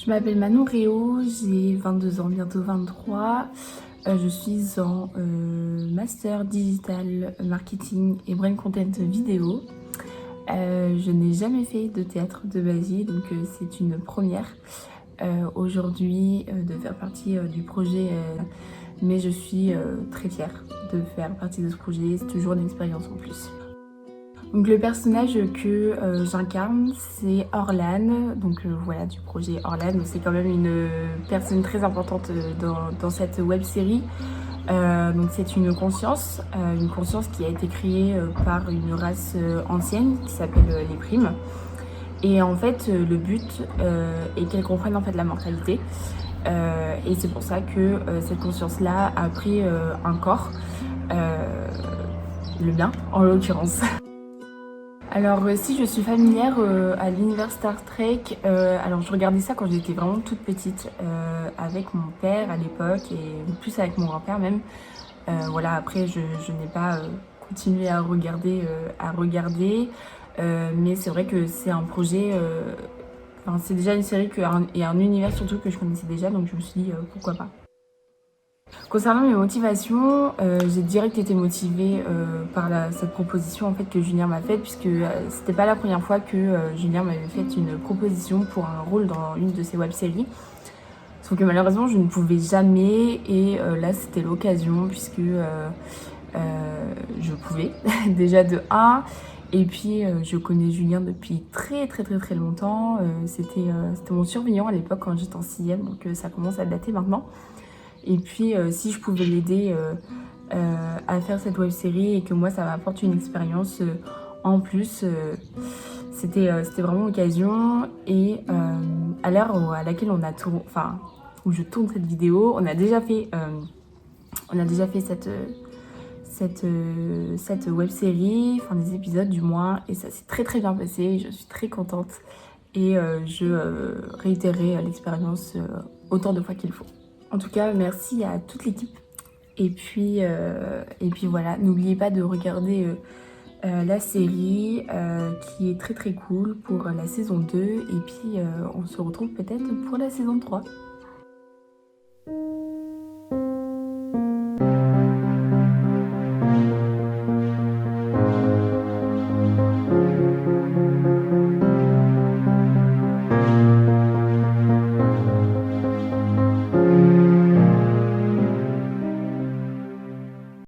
Je m'appelle Manon Réau, j'ai 22 ans, bientôt 23. Je suis en master digital marketing et brand content vidéo. Je n'ai jamais fait de théâtre de ma vie, donc c'est une première aujourd'hui de faire partie du projet. Mais je suis très fière de faire partie de ce projet, c'est toujours une expérience en plus. Donc le personnage que j'incarne, c'est Orlan, donc voilà, du projet Orlan. C'est quand même une personne très importante dans cette web série. Donc c'est une conscience qui a été créée par une race ancienne qui s'appelle les primes. Et en fait le but est qu'elles comprennent en fait la mortalité. Et c'est pour ça que cette conscience-là a pris un corps, le mien en l'occurrence. Alors si je suis familière à l'univers Star Trek, alors je regardais ça quand j'étais vraiment toute petite avec mon père à l'époque et plus avec mon grand-père même. Voilà, après je n'ai pas continué à regarder, mais c'est vrai que c'est un projet, enfin c'est déjà une série et un univers surtout que je connaissais déjà, donc je me suis dit pourquoi pas. Concernant mes motivations, j'ai direct été motivée par cette proposition en fait que Julien m'a faite, puisque c'était pas la première fois que Julien m'avait fait une proposition pour un rôle dans une de ses web-séries. Sauf que malheureusement je ne pouvais jamais, et là c'était l'occasion puisque je pouvais déjà de 1. Et puis je connais Julien depuis très longtemps. C'était mon surveillant à l'époque quand j'étais en 6ème, donc ça commence à dater maintenant. Et puis si je pouvais l'aider à faire cette web série et que moi ça m'apporte une expérience en plus, c'était vraiment l'occasion. Et à l'heure à laquelle on a tourné, enfin où je tourne cette vidéo, on a déjà fait cette web série, enfin des épisodes du moins, et ça s'est très bien passé. Je suis très contente et je réitérerai l'expérience autant de fois qu'il faut. En tout cas, merci à toute l'équipe. Et puis voilà, n'oubliez pas de regarder la série qui est très cool pour la saison 2. Et puis on se retrouve peut-être pour la saison 3.